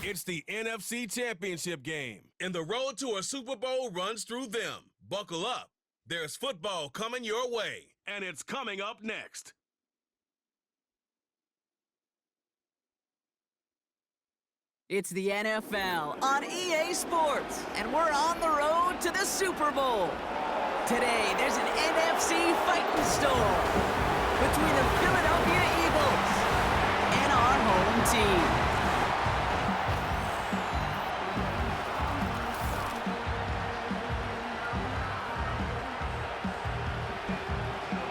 It's the NFC Championship game, and the road to a Super Bowl runs through them. Buckle up. There's football coming your way, and it's coming up next. It's the NFL on EA Sports, and we're on the road to the Super Bowl. Today, there's an NFC fighting storm between the Philadelphia Eagles and our home team.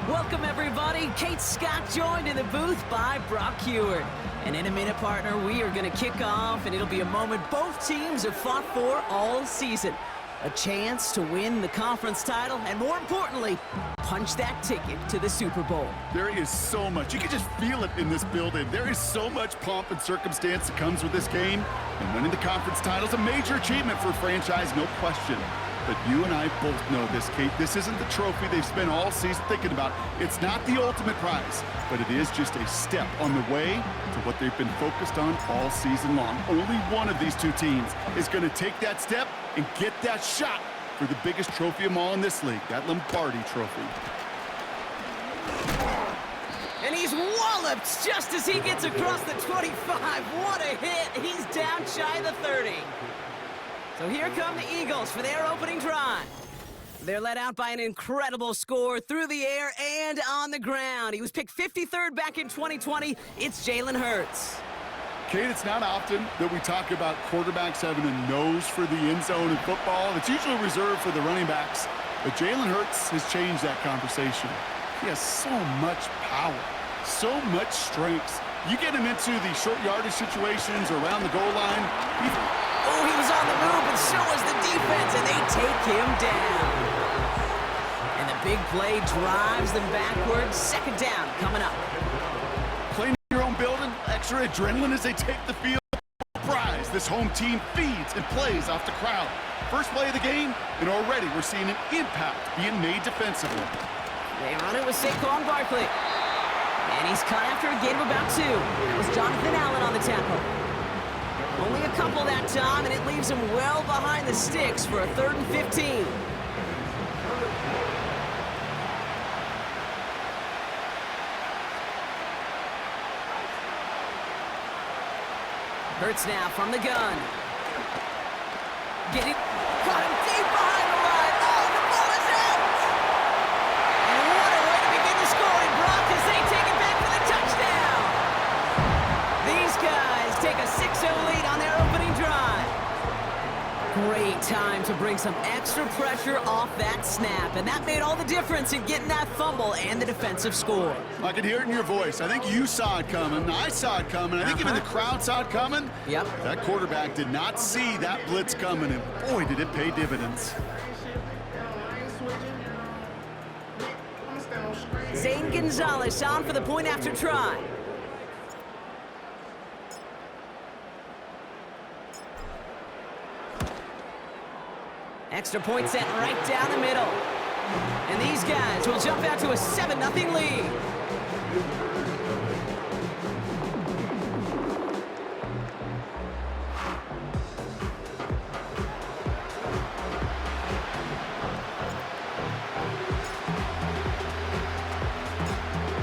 Welcome, everybody. Kate Scott joined in the booth by Brock Heward. And in a minute, partner, we are going to kick off, and it'll be a moment both teams have fought for all season. A chance to win the conference title, and more importantly, punch that ticket to the Super Bowl. There is so much. You can just feel it in this building. There is so much pomp and circumstance that comes with this game. And winning the conference title is a major achievement for a franchise, no question. But you and I both know this, Kate. This isn't the trophy they've spent all season thinking about. It's not the ultimate prize, but it is just a step on the way to what they've been focused on all season long. Only one of these two teams is going to take that step and get that shot for the biggest trophy of them all in this league, that Lombardi trophy. And he's walloped just as he gets across the 25. What a hit. He's down shy of the 30. So here come the Eagles for their opening drive. They're led out by an incredible score through the air and on the ground. He was picked 53rd back in 2020. It's Jalen Hurts. Kate, it's not often that we talk about quarterbacks having a nose for the end zone in football. It's usually reserved for the running backs. But Jalen Hurts has changed that conversation. He has so much power, so much strength. You get him into the short yardage situations or around the goal line. Oh, he was on the move, and so was the defense, and they take him down. And the big play drives them backwards. Second down coming up. Playing in your own building, extra adrenaline as they take the field. Prize. This home team feeds and plays off the crowd. First play of the game, and already we're seeing an impact being made defensively. They run it with Saquon Barkley. And he's cut after a gain of about 2. That was Jonathan Allen on the tackle. Only a couple that time, and it leaves him well behind the sticks for a 3rd and 15. Hurts now from the gun. Get it. Got him deep behind the line. Oh, the ball is out! And what a way to begin the scoring, Brock, as they take it back for the touchdown. These guys take a 6-0 lead on their opening drive. Great time to bring some extra pressure off that snap, and that made all the difference in getting that fumble and the defensive score. I could hear it in your voice. I think you saw it coming. I saw it coming. I think even the crowd saw it coming. Yep. That quarterback did not see that blitz coming, and boy, did it pay dividends. Zane Gonzalez on for the point after try. Extra point set right down the middle. And these guys will jump out to a 7-0 lead.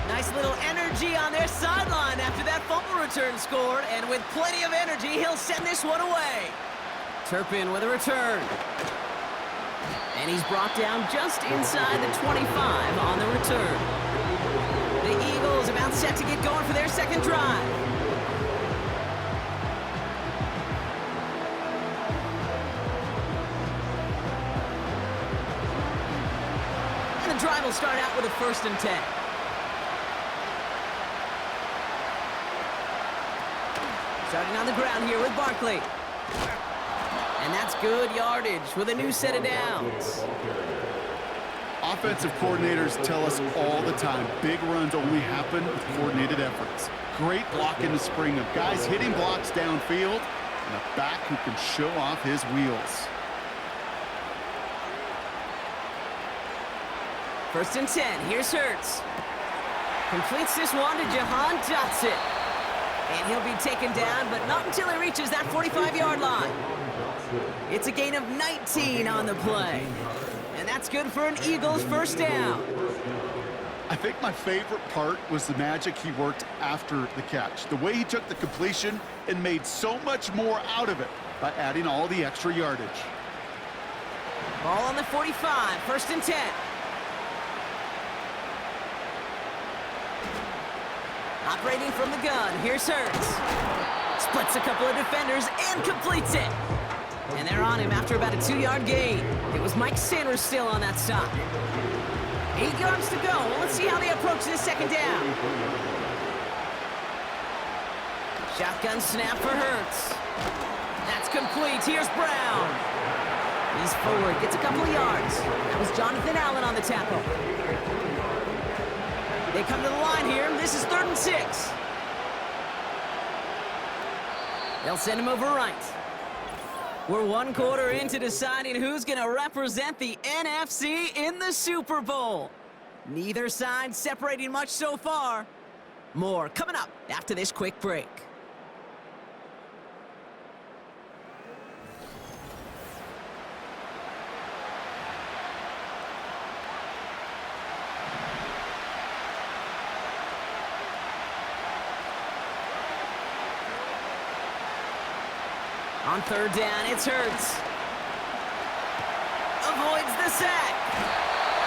Nice little energy on their sideline after that fumble return scored. And with plenty of energy, he'll send this one away. Turpin with a return. And he's brought down just inside the 25 on the return. The Eagles about set to get going for their second drive. And the drive will start out with a 1st and 10. Starting on the ground here with Barkley. And that's good yardage with a new set of downs. Offensive coordinators tell us all the time, big runs only happen with coordinated efforts. Great block in the spring of guys hitting blocks downfield and a back who can show off his wheels. 1st and 10, here's Hurts. Completes this one to Jahan Dotson. And he'll be taken down, but not until he reaches that 45-yard line. It's a gain of 19 on the play. And that's good for an Eagles first down. I think my favorite part was the magic he worked after the catch. The way he took the completion and made so much more out of it by adding all the extra yardage. Ball on the 45, first and 10. Operating from the gun, here's Hurts. Splits a couple of defenders and completes it. And they're on him after about a 2-yard gain. It was Mike Sanders still on that stop. 8 yards to go. Well, let's see how they approach this second down. Shotgun snap for Hurts. That's complete. Here's Brown. He's forward, gets a couple of yards. That was Jonathan Allen on the tackle. They come to the line here. This is 3rd and 6. They'll send him over right. We're 1 quarter into deciding who's going to represent the NFC in the Super Bowl. Neither side separating much so far. More coming up after this quick break. On 3rd down, it's Hurts. Avoids the sack.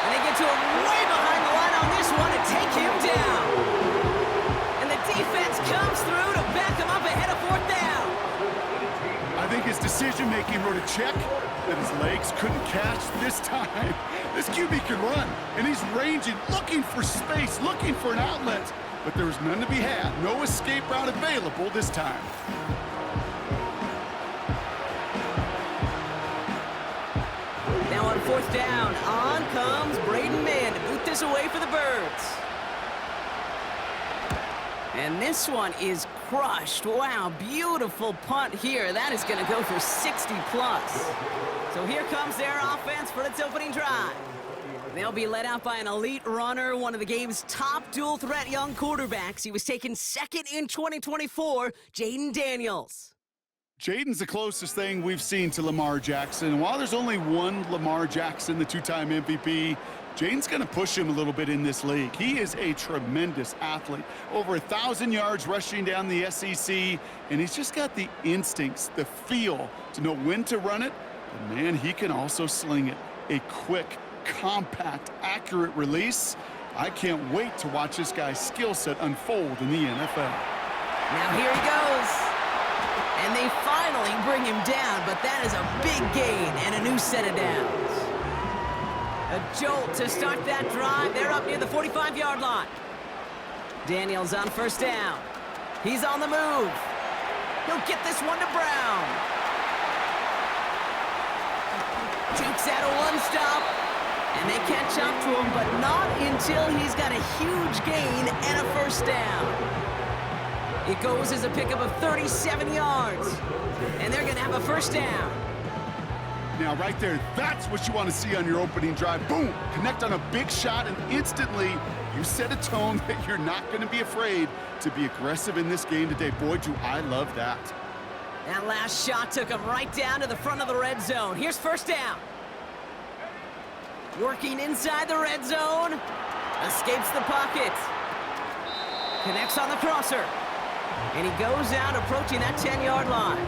And they get to him way behind the line on this one to take him down. And the defense comes through to back him up ahead of 4th down. I think his decision-making wrote a check that his legs couldn't catch this time. This QB can run, and he's ranging, looking for space, looking for an outlet. But there was none to be had. No escape route available this time. Now on 4th down, on comes Braden Mann to boot this away for the Birds. And this one is crushed. Wow, beautiful punt here. That is going to go for 60+. So here comes their offense for its opening drive. They'll be led out by an elite runner, one of the game's top dual-threat young quarterbacks. He was taken 2nd in 2024, Jaden Daniels. Jaden's the closest thing we've seen to Lamar Jackson. And while there's only one Lamar Jackson, the 2-time MVP, Jaden's going to push him a little bit in this league. He is a tremendous athlete. Over 1,000 yards rushing down the SEC, and he's just got the instincts, the feel to know when to run it. And man, he can also sling it. A quick, compact, accurate release. I can't wait to watch this guy's skill set unfold in the NFL. Now here he goes. And they finally bring him down, but that is a big gain and a new set of downs. A jolt to start that drive. They're up near the 45-yard line. Daniels on 1st down. He's on the move. He'll get this one to Brown. Jukes out a one-stop. And they catch up to him, but not until he's got a huge gain and a 1st down. It goes as a pickup of 37 yards. And they're going to have a 1st down. Now, right there, that's what you want to see on your opening drive. Boom! Connect on a big shot, and instantly you set a tone that you're not going to be afraid to be aggressive in this game today. Boy, do I love that. That last shot took him right down to the front of the red zone. Here's 1st down. Working inside the red zone. Escapes the pocket. Connects on the crosser. And he goes out approaching that 10-yard line.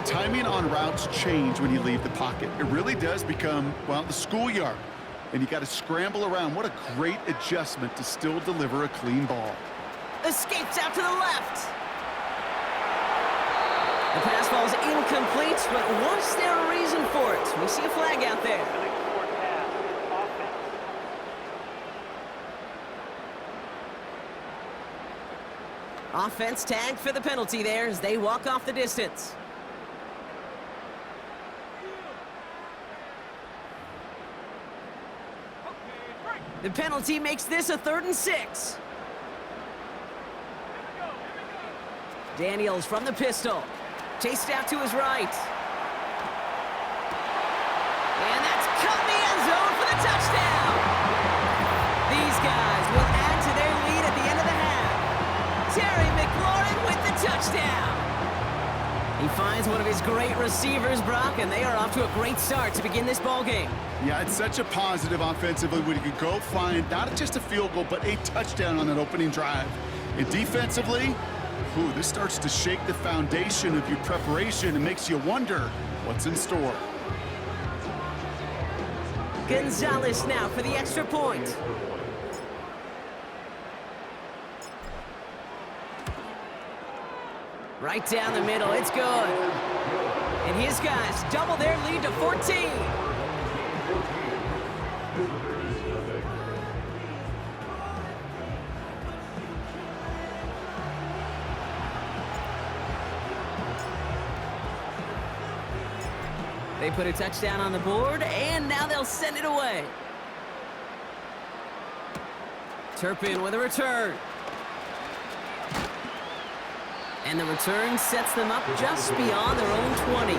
Timing on routes change when you leave the pocket. It really does become, well, the schoolyard. And you got to scramble around. What a great adjustment to still deliver a clean ball. Escapes out to the left. The pass falls incomplete, but was there a reason for it? We see a flag out there. Offense tagged for the penalty there as they walk off the distance. The penalty makes this a 3rd and 6. Daniels from the pistol. Chased out to his right. And that's cut in the end zone for the touchdown. These guys will add to their lead at the end of the half. Terry McLaurin with the touchdown. He finds one of his great receivers, Brock, and they are off to a great start to begin this ball game. Yeah, it's such a positive offensively when you can go find not just a field goal, but a touchdown on that opening drive. And defensively, this starts to shake the foundation of your preparation and makes you wonder what's in store. Gonzalez now for the extra point. Right down the middle, it's good. And his guys double their lead to 14. They put a touchdown on the board, and now they'll send it away. Turpin with a return. And the return sets them up just beyond their own 20.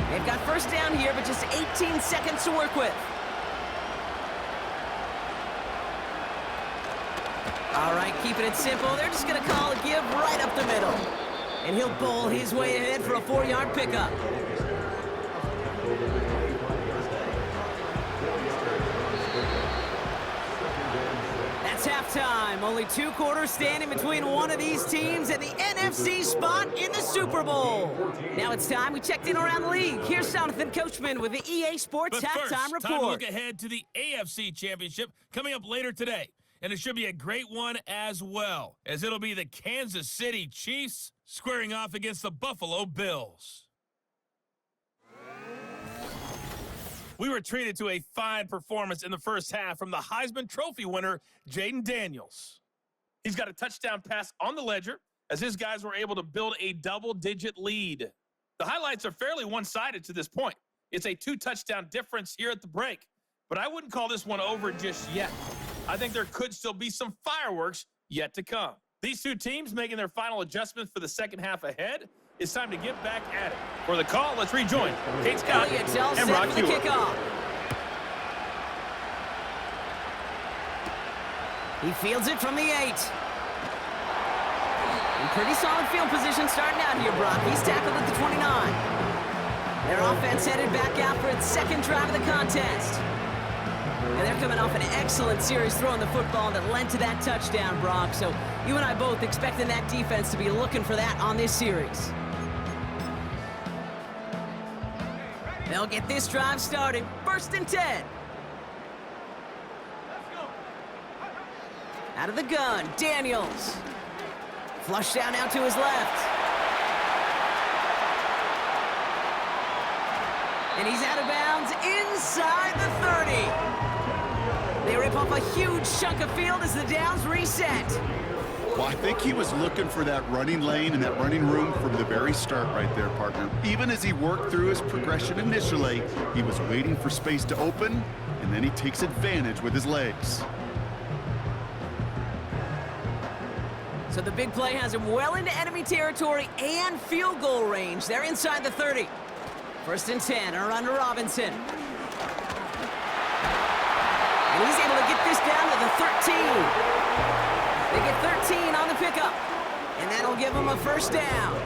They've got first down here, but just 18 seconds to work with. All right, keeping it simple. They're just going to call a give right up the middle. And he'll bowl his way ahead for a 4-yard pickup. That's halftime. Only 2 quarters standing between one of these teams and the NFC spot in the Super Bowl. Now it's time. We checked in around the league. Here's Jonathan Coachman with the EA Sports Halftime Report. Time to look ahead to the AFC Championship coming up later today. And it should be a great one as well, as it'll be the Kansas City Chiefs squaring off against the Buffalo Bills. We were treated to a fine performance in the first half from the Heisman Trophy winner, Jaden Daniels. He's got a touchdown pass on the ledger as his guys were able to build a double-digit lead. The highlights are fairly one-sided to this point. It's a 2-touchdown difference here at the break, but I wouldn't call this one over just yet. I think there could still be some fireworks yet to come. These two teams making their final adjustments for the second half ahead. It's time to get back at it. For the call, let's rejoin Kate Scott and Rock Hewitt. Kickoff. He fields it from the 8. In pretty solid field position starting out here, Brock. He's tackled at the 29. Their offense headed back out for its second drive of the contest. And they're coming off an excellent series throwing the football that led to that touchdown, Brock. So you and I both expecting that defense to be looking for that on this series. They'll get this drive started. 1st and 10. Out of the gun, Daniels. Flush down now to his left. And he's out of bounds inside the 30. They rip off a huge chunk of field as the downs reset. Well, I think he was looking for that running lane and that running room from the very start right there, partner. Even as he worked through his progression initially, he was waiting for space to open, and then he takes advantage with his legs. So the big play has him well into enemy territory and field goal range. They're inside the 30. 1st and 10, around to Robinson. And he's able to get this down to the 13. They get 13 on the pickup, and that'll give them a first down.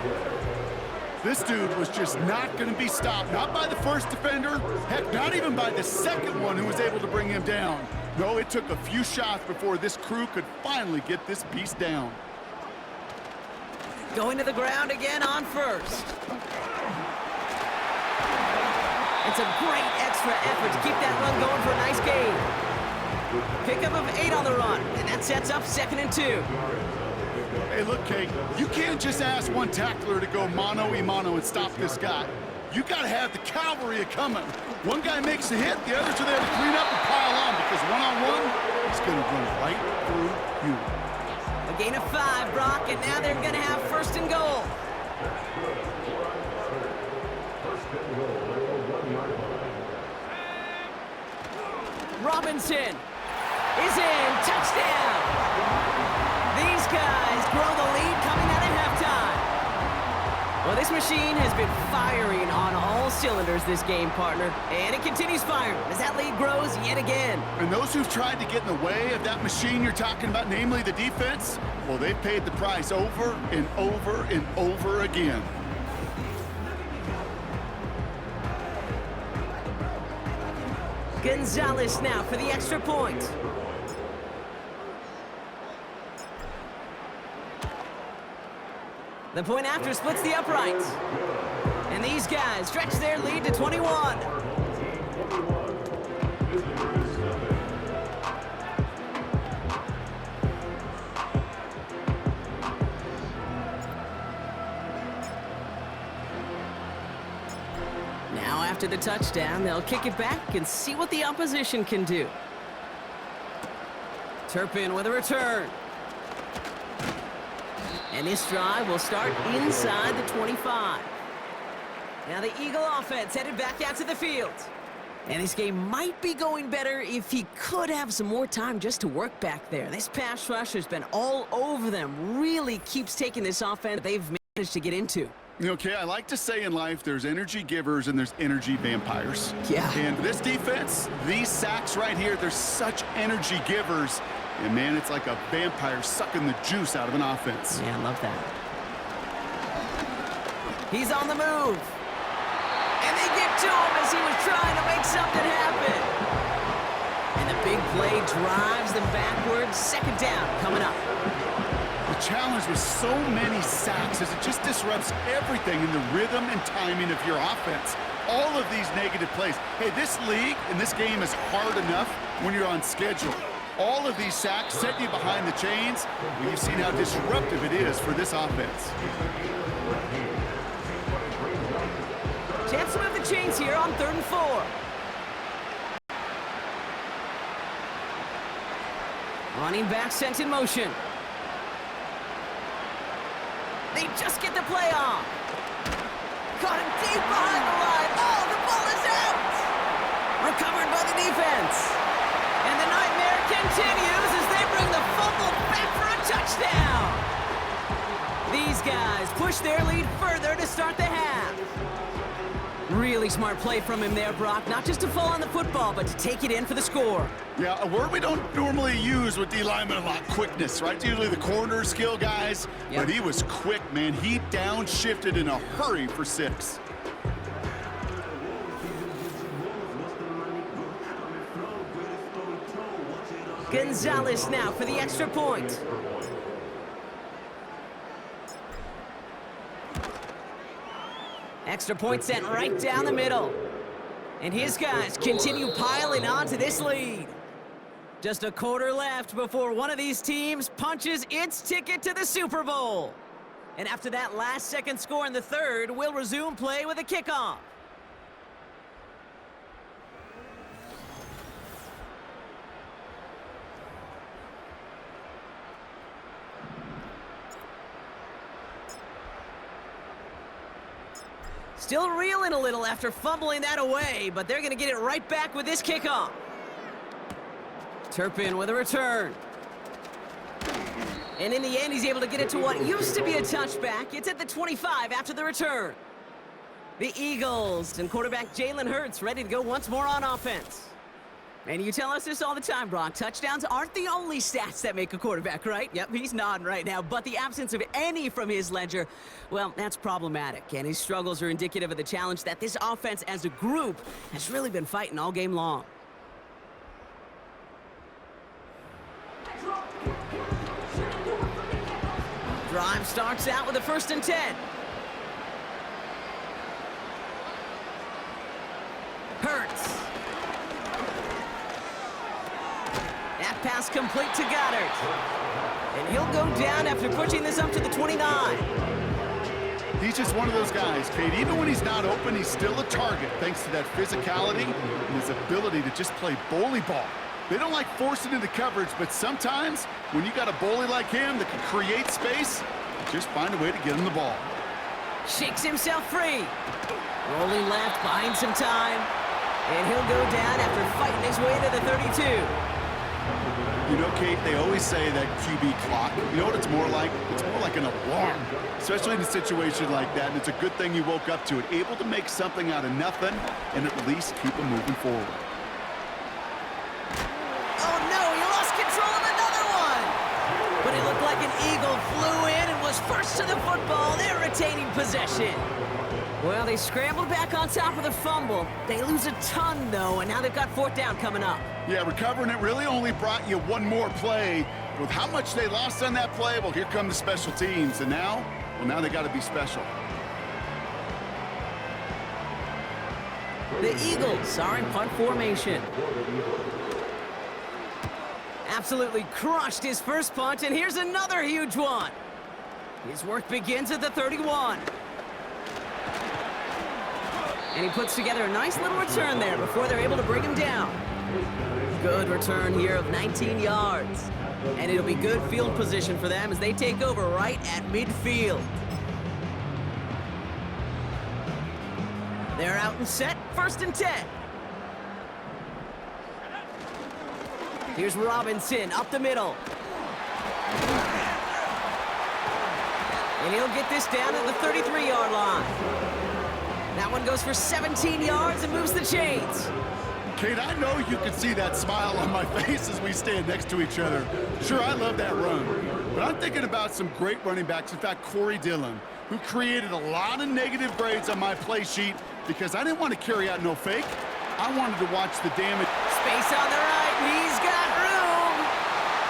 This dude was just not going to be stopped, not by the first defender, heck, not even by the second one who was able to bring him down. No, it took a few shots before this crew could finally get this beast down. Going to the ground again on 1st. It's a great extra effort to keep that run going for a nice gain. Pickup of 8 on the run, and that sets up 2nd and 2. Hey, look, Kate, you can't just ask one tackler to go mano-a-mano and stop this guy. You got to have the cavalry coming. One guy makes a hit, the others are there to clean up and pile on, because one-on-one, he's going to run right through you. A gain of 5, Brock, and now they're going to have 1st and goal. Robinson is in. Touchdown! These guys grow the lead coming out of halftime. Well, this machine has been firing on all cylinders this game, partner. And it continues firing as that lead grows yet again. And those who've tried to get in the way of that machine you're talking about, namely the defense, well, they've paid the price over and over and over again. Gonzalez now for the extra point. The point after splits the uprights. And these guys stretch their lead to 21. Now after the touchdown, they'll kick it back and see what the opposition can do. Turpin with a return. And this drive will start inside the 25. Now the Eagle offense headed back out to the field. And this game might be going better if he could have some more time just to work back there. This pass rush has been all over them. Really keeps taking this offense they've managed to get into. Okay, I like to say in life there's energy givers and there's energy vampires. Yeah. And this defense, these sacks right here, they're such energy givers. And, man, it's like a vampire sucking the juice out of an offense. Yeah, I love that. He's on the move. And they get to him as he was trying to make something happen. And the big play drives them backwards. Second down coming up. The challenge with so many sacks is it just disrupts everything in the rhythm and timing of your offense. All of these negative plays. Hey, this league and this game is hard enough when you're on schedule. All of these sacks set you behind the chains. We've seen how disruptive it is for this offense. Chance to move the chains here on 3rd and 4. Running back sent in motion. They just get the play off. Caught him deep behind the line. Oh, the ball is out. Recovered by the defense. And the nightmare continues as they bring the fumble back for a touchdown. These guys push their lead further to start the half. Really smart play from him there, Brock. Not just to fall on the football, but to take it in for the score. Yeah, a word we don't normally use with D linemen a lot, quickness, right? Usually the corner skill guys, but he was quick, man. He downshifted in a hurry for 6. Gonzalez now for the extra point. Extra point sent right down the middle. And his guys continue piling on to this lead. Just a quarter left before one of these teams punches its ticket to the Super Bowl. And after that last-second score in the third, we'll resume play with a kickoff. Still reeling a little after fumbling that away, but they're going to get it right back with this kickoff. Turpin with a return. And in the end, he's able to get it to what used to be a touchback. It's at the 25 after the return. The Eagles and quarterback Jalen Hurts ready to go once more on offense. And you tell us this all the time, Brock. Touchdowns aren't the only stats that make a quarterback, right? Yep, he's nodding right now. But the absence of any from his ledger, well, that's problematic. And his struggles are indicative of the challenge that this offense as a group has really been fighting all game long. Drive starts out with a 1st and 10. Hurts. That pass complete to Goddard. And he'll go down after pushing this up to the 29. He's just one of those guys, Kate. Even when he's not open, he's still a target thanks to that physicality and his ability to just play bully ball. They don't like forcing into coverage, but sometimes when you got a bully like him that can create space, just find a way to get him the ball. Shakes himself free. Rolling left, buying some time. And he'll go down after fighting his way to the 32. You know, Kate, they always say that QB clock, you know what it's more like? It's more like an alarm, especially in a situation like that, and it's a good thing you woke up to it, able to make something out of nothing and at least keep them moving forward. Oh, no, he lost control of another one. But it looked like an eagle flew in and was first to the football. They're retaining possession. Well, they scrambled back on top of the fumble. They lose a ton, though, and now they've got fourth down coming up. Yeah, recovering it really only brought you one more play. With how much they lost on that play, well, here come the special teams. And now, well, now they got to be special. The Eagles are in punt formation. Absolutely crushed his first punt, and here's another huge one. His work begins at the 31. And he puts together a nice little return there before they're able to bring him down. Good return here of 19 yards. And it'll be good field position for them as they take over right at midfield. They're out and set, 1st and 10. Here's Robinson up the middle. And he'll get this down at the 33-yard line. That one goes for 17 yards and moves the chains. Kate, I know you can see that smile on my face as we stand next to each other. Sure, I love that run. But I'm thinking about some great running backs. In fact, Corey Dillon, who created a lot of negative grades on my play sheet because I didn't want to carry out no fake. I wanted to watch the damage. Space on the right. He's got room.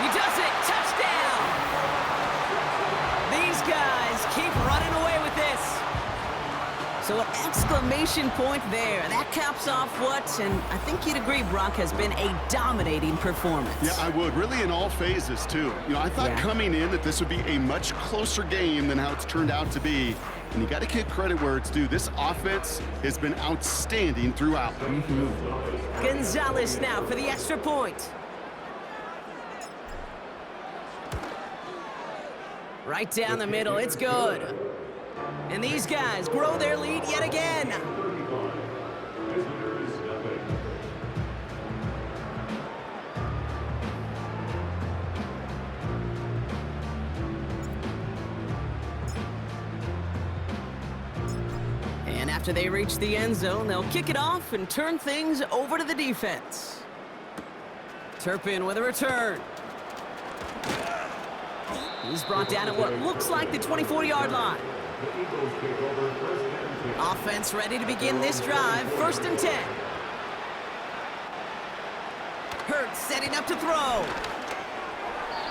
He does it. Touchdown. These guys keep running away with this. So an exclamation point there. That caps off what, and I think you'd agree, Brock, has been a dominating performance. Yeah, I would. Really in all phases, too. You know, I thought coming in that this would be a much closer game than how it's turned out to be. And you got to give credit where it's due. This offense has been outstanding throughout. Gonzalez now for the extra point. Right down the middle. It's good. And these guys grow their lead yet again. And after they reach the end zone, they'll kick it off and turn things over to the defense. Turpin with a return. He's brought down at what looks like the 24-yard line. Offense ready to begin this drive. 1st and 10. Hurts setting up to throw.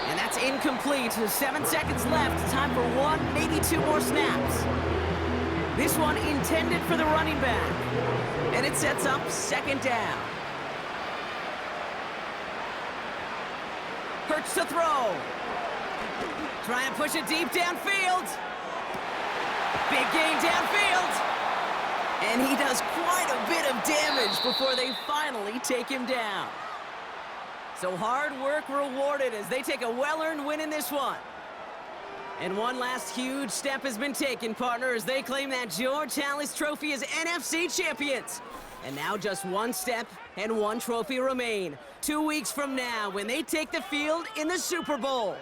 And that's incomplete. 7 seconds left. Time for one, maybe two more snaps. This one intended for the running back. And it sets up 2nd down. Hurts to throw. Trying to push it deep downfield. Big gain downfield. And he does quite a bit of damage before they finally take him down. So hard work rewarded as they take a well-earned win in this one. And one last huge step has been taken, partner, as they claim that George Halas Trophy as NFC champions. And now just one step and one trophy remain. 2 weeks from now when they take the field in the Super Bowl.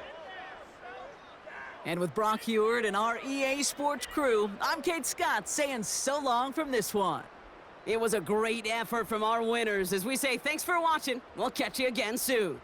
And with Brock Heward and our EA Sports crew, I'm Kate Scott saying so long from this one. It was a great effort from our winners as we say thanks for watching. We'll catch you again soon.